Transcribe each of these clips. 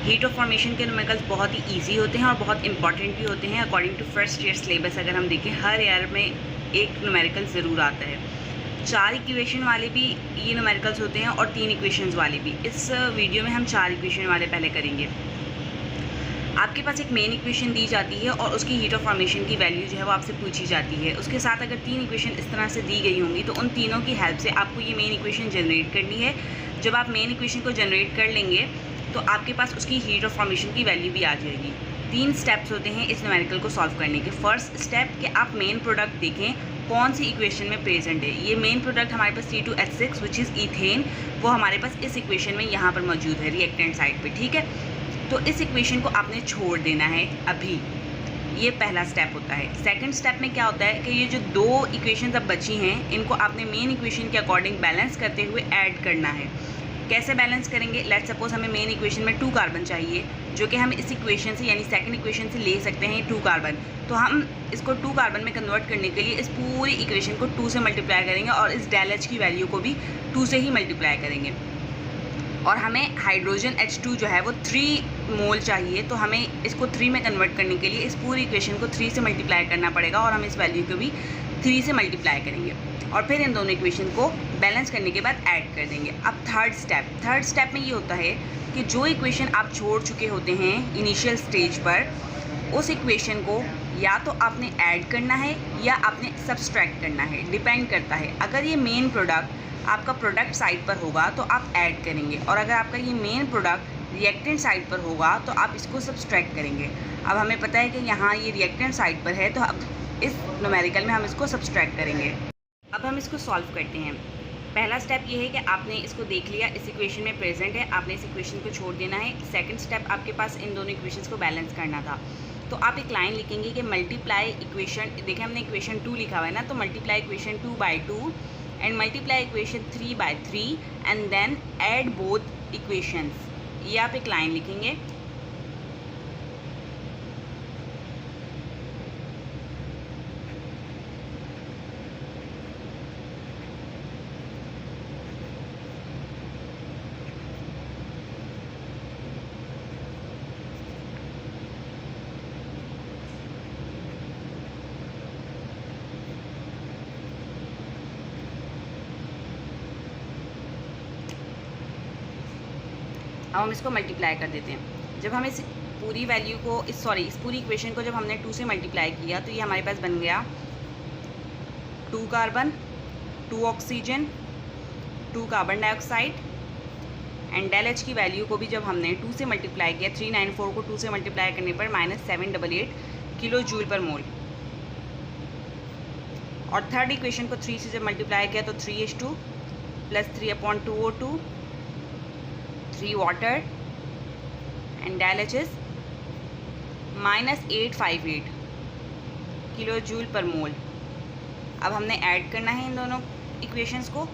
Heat of formation के numericals बहुत ही easy होते हैं और बहुत इंपॉर्टेंट भी होते हैं। According to first year syllabus अगर हम देखें, हर ईयर में एक न्यूमेरिकल ज़रूर आता है। 4 इक्वेशन वाले भी ये न्यूमेरिकल्स होते हैं और 3 इक्वेशंस वाले भी। इस वीडियो में हम 4 इक्वेशन वाले पहले करेंगे। आपके पास एक मेन इक्वेशन दी जाती है और उसकी हीट ऑफ फॉर्मेशन की वैल्यू जो है वो आपसे पूछी जाती है। उसके साथ अगर 3 इक्वेशन इस तरह से दी गई होंगी तो उन तीनों की हेल्प से आपको ये मेन इक्वेशन जनरेट करनी है। जब आप मेन इक्वेशन को जनरेट कर लेंगे तो आपके पास उसकी हीट ऑफ फॉर्मेशन की वैल्यू भी आ जाएगी। 3 स्टेप्स होते हैं इस न्यूमेरिकल को सॉल्व करने के। फर्स्ट स्टेप कि आप मेन प्रोडक्ट देखें कौन सी इक्वेशन में प्रेजेंट है। ये मेन प्रोडक्ट हमारे पास C2H6 विच इज़ ईथेन, वो हमारे पास इस इक्वेशन में यहाँ पर मौजूद है रिएक्टेंट साइड पे, ठीक है। तो इस इक्वेशन को आपने छोड़ देना है अभी, ये पहला स्टेप होता है। सेकंड स्टेप में क्या होता है कि ये जो 2 इक्वेशन अब बची हैं इनको आपने मेन इक्वेशन के अकॉर्डिंग बैलेंस करते हुए ऐड करना है। कैसे बैलेंस करेंगे? लेट्स सपोज हमें मेन इक्वेशन में 2 कार्बन चाहिए, जो कि हम इस इक्वेशन से यानी सेकंड इक्वेशन से ले सकते हैं 2 कार्बन। तो हम इसको 2 कार्बन में कन्वर्ट करने के लिए इस पूरी इक्वेशन को 2 से मल्टीप्लाई करेंगे और इस डेल H की वैल्यू को भी 2 से ही मल्टीप्लाई करेंगे। और हमें हाइड्रोजन H2 जो है वो 3 मोल चाहिए, तो हमें इसको 3 में कन्वर्ट करने के लिए इस पूरी इक्वेशन को 3 से मल्टीप्लाई करना पड़ेगा और हम इस वैल्यू को भी 3 से मल्टीप्लाई करेंगे और फिर इन दोनों इक्वेशन को बैलेंस करने के बाद ऐड कर देंगे। अब थर्ड स्टेप में ये होता है कि जो इक्वेशन आप छोड़ चुके होते हैं इनिशियल स्टेज पर, उस इक्वेशन को या तो आपने ऐड करना है या आपने सब्सट्रैक्ट करना है, डिपेंड करता है। अगर ये मेन प्रोडक्ट आपका प्रोडक्ट साइड पर होगा तो आप ऐड करेंगे, और अगर आपका ये मेन प्रोडक्ट रिएक्टेंट साइड पर होगा तो आप इसको सब्सट्रैक्ट करेंगे। अब हमें पता है कि यहाँ ये रिएक्टेंट साइड पर है, तो अब इस न्यूमेरिकल में हम इसको सब्सट्रैक्ट करेंगे। अब हम इसको सॉल्व करते हैं। पहला स्टेप ये है कि आपने इसको देख लिया, इस इक्वेशन में प्रेजेंट है, आपने इस इक्वेशन को छोड़ देना है। सेकंड स्टेप आपके पास इन दोनों इक्वेशंस को बैलेंस करना था, तो आप एक लाइन लिखेंगे कि मल्टीप्लाई इक्वेशन, देखिए हमने इक्वेशन 2 लिखा हुआ है ना, तो multiply equation 2/2 and multiply equation 3/3 and then add both equations. ये आप एक लाइन लिखेंगे। अब हम इसको मल्टीप्लाई कर देते हैं। जब हम इस पूरी वैल्यू को इस पूरी इक्वेशन को जब हमने 2 से मल्टीप्लाई किया तो ये हमारे पास बन गया 2 carbon, 2 oxygen, 2 carbon dioxide and del H की वैल्यू को भी जब हमने 2 से मल्टीप्लाई किया, 394 को 2 से मल्टीप्लाई करने पर -788 किलो जूल पर मोल। और थर्ड इक्वेशन को 3 से जब मल्टीप्लाई किया तो 3H2 + 3/2O2, 3 water and del H is -858 kilo joule per mole. अब हमने ऐड करना है इन दोनों इक्वेशंस को,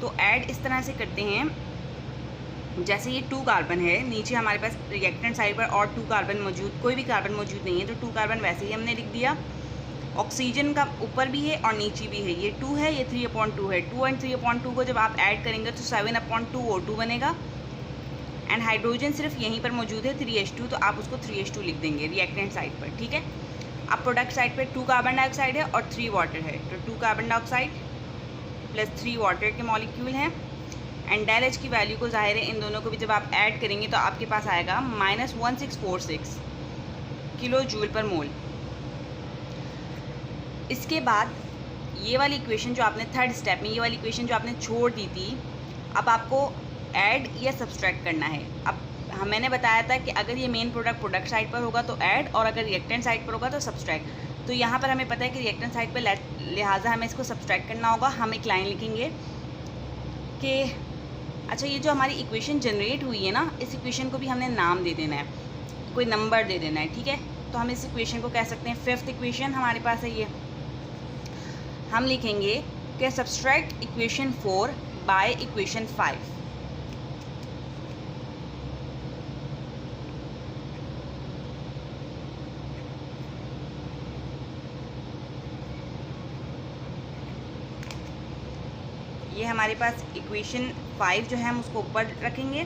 तो ऐड इस तरह से करते हैं जैसे ये 2 कार्बन है, नीचे हमारे पास रिएक्टेंट साइड पर और 2 कार्बन मौजूद, कोई भी कार्बन मौजूद नहीं है, तो 2 कार्बन वैसे ही हमने लिख दिया। ऑक्सीजन का ऊपर भी है और नीचे भी है, ये 2 है, ये 3/2 है। 2 एंड 3/2 को जब आप ऐड करेंगे तो 7/2O2 बनेगा। एंड हाइड्रोजन सिर्फ यहीं पर मौजूद है 3H2, तो आप उसको 3H2 लिख देंगे रिएक्टेंट साइड पर, ठीक है। अब प्रोडक्ट साइड पर 2 कार्बन डाइऑक्साइड है और 3 वाटर है, तो 2 कार्बन डाइऑक्साइड + 3 वाटर के मॉलिक्यूल हैं। एंड डेल H की वैल्यू को जाहिर है इन दोनों को भी जब आप ऐड करेंगे तो आपके पास आएगा -1646 किलो जूल पर मोल। इसके बाद ये वाली इक्वेशन जो आपने थर्ड स्टेप में, ये वाली इक्वेशन जो आपने छोड़ दी थी, अब आपको ऐड या सब्सट्रैक्ट करना है। अब मैंने बताया था कि अगर ये मेन प्रोडक्ट साइड पर होगा तो ऐड, और अगर रिएक्टेंट साइड पर होगा तो सब्सट्रैक्ट। तो यहाँ पर हमें पता है कि रिएक्टेंट साइड पर लिहाजा हमें इसको सब्सट्रैक्ट करना होगा। हम एक लाइन लिखेंगे कि अच्छा, ये जो हमारी इक्वेशन जनरेट हुई है ना, इस इक्वेशन को भी हमने नाम दे देना है, कोई नंबर दे देना है, ठीक है। तो हम इस इक्वेशन को कह सकते हैं 5th इक्वेशन हमारे पास है। ये हम लिखेंगे कि सब्सट्रैक्ट इक्वेशन 4 बाय इक्वेशन 5। ये हमारे पास इक्वेशन 5 जो है हम उसको ऊपर रखेंगे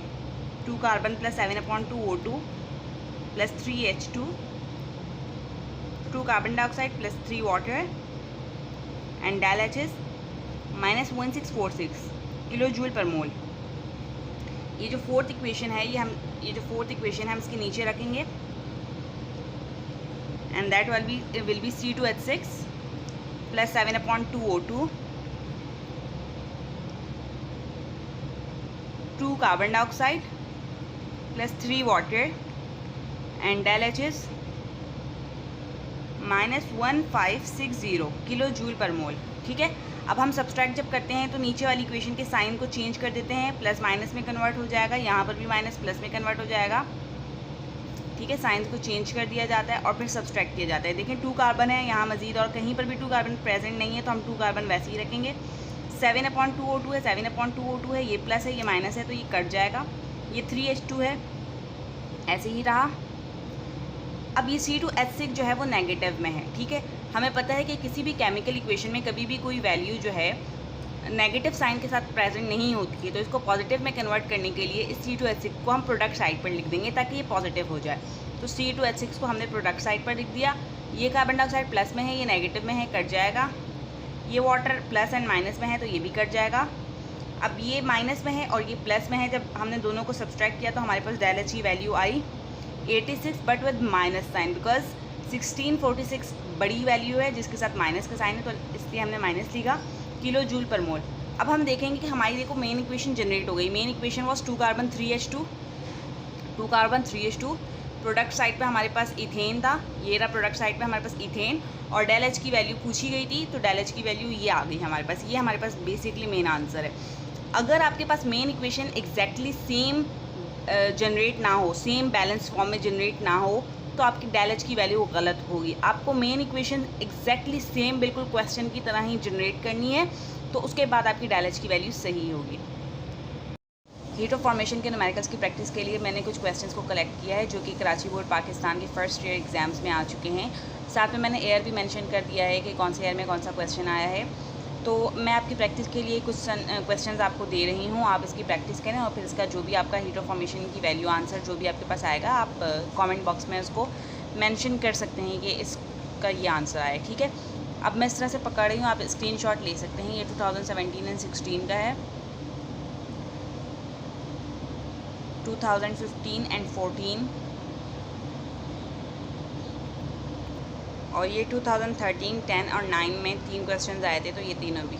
2 carbon plus 7/2 O2 plus 3H2, 2 carbon dioxide plus 3 water and del H is -1646 kilo joule per mole. ये जो फोर्थ इक्वेशन है हम इसके नीचे रखेंगे and that will be C2H6 plus 7/2 O2, 2 carbon dioxide plus 3 water and del H is -1560 kilo joule per mole. ठीक है, अब हम सब्सट्रैक्ट जब करते हैं तो नीचे वाली इक्वेशन के साइन को चेंज कर देते हैं, प्लस माइनस में कन्वर्ट हो जाएगा, यहाँ पर भी माइनस प्लस में कन्वर्ट हो जाएगा। ठीक है, साइंस को चेंज कर दिया जाता है और फिर सब्सट्रैक्ट किया जाता है। देखें 2 कार्बन है यहाँ मजीद, और कहीं पर भी 2 कार्बन प्रेजेंट नहीं है तो हम 2 कार्बन वैसे ही रखेंगे। 7/2 O2 है, 7/2 O2 है, ये प्लस है ये माइनस है तो ये कट जाएगा। ये 3H2 है, ऐसे ही रहा। अब ये C2H6 जो है वो नेगेटिव में है। ठीक है, हमें पता है कि किसी भी केमिकल इक्वेशन में कभी भी कोई वैल्यू जो है नेगेटिव साइन के साथ प्रेजेंट नहीं होती है, तो इसको पॉजिटिव में कन्वर्ट करने के लिए इस C2H6 को हम प्रोडक्ट साइड पर लिख देंगे ताकि ये पॉजिटिव हो जाए। तो C2H6 को हमने प्रोडक्ट साइड पर लिख दिया। ये कार्बन डाइऑक्साइड प्लस में है, ये नेगेटिव में है, कट जाएगा। ये वाटर प्लस एंड माइनस में है तो ये भी कट जाएगा। अब ये माइनस में है और ये प्लस में है, जब हमने दोनों को सब्सट्रैक्ट किया तो हमारे पास डेल H की वैल्यू आई 86 but with minus sign, because 1646 बड़ी वैल्यू है जिसके साथ माइनस का साइन है, तो इसलिए हमने माइनस लिखा किलो जूल पर मोल। अब हम देखेंगे कि हमारी देखो मेन इक्वेशन जनरेट हो गई। Main equation was 2 carbon 3H2, 2 carbon 3H2। Product side पे हमारे पास इथेन था, ये रहा प्रोडक्ट साइड पे हमारे पास इथेन, और डेल H की वैल्यू पूछी गई थी तो डेल H की वैल्यू ये आ गई हमारे पास। ये हमारे पास बेसिकली मेन आंसर है। अगर आपके पास main equation exactly same generate ना हो, सेम बैलेंस फॉर्म में जनरेट ना हो, तो आपकी डेल H की वैल्यू गलत होगी। आपको मेन इक्वेशन एग्जैक्टली सेम बिल्कुल क्वेश्चन की तरह ही जनरेट करनी है, तो उसके बाद आपकी डेल H की वैल्यू सही होगी। हीट ऑफ फॉर्मेशन के न्यूमेरिकल्स की प्रैक्टिस के लिए मैंने कुछ क्वेश्चंस को कलेक्ट किया है जो कि कराची बोर्ड पाकिस्तान के फर्स्ट ईयर एग्जाम्स में आ चुके हैं। साथ में मैंने एयर भी मेंशन कर दिया है कि कौन से एयर में कौन सा क्वेश्चन आया है। तो मैं आपकी प्रैक्टिस के लिए कुछ क्वेश्चंस आपको दे रही हूँ, आप इसकी प्रैक्टिस करें और फिर इसका जो भी आपका हीट ऑफ फॉर्मेशन की वैल्यू आंसर जो भी आपके पास आएगा, आप कमेंट बॉक्स में उसको मेंशन कर सकते हैं कि इसका ये आंसर आया। ठीक है, अब मैं इस तरह से पकड़ रही हूँ, आप स्क्रीनशॉट ले सकते हैं। ये 2017 एंड 16 का है, 2015 एंड 14, और ये 2013, 10 और 9 में 3 क्वेश्चन आए थे, तो ये तीनों भी।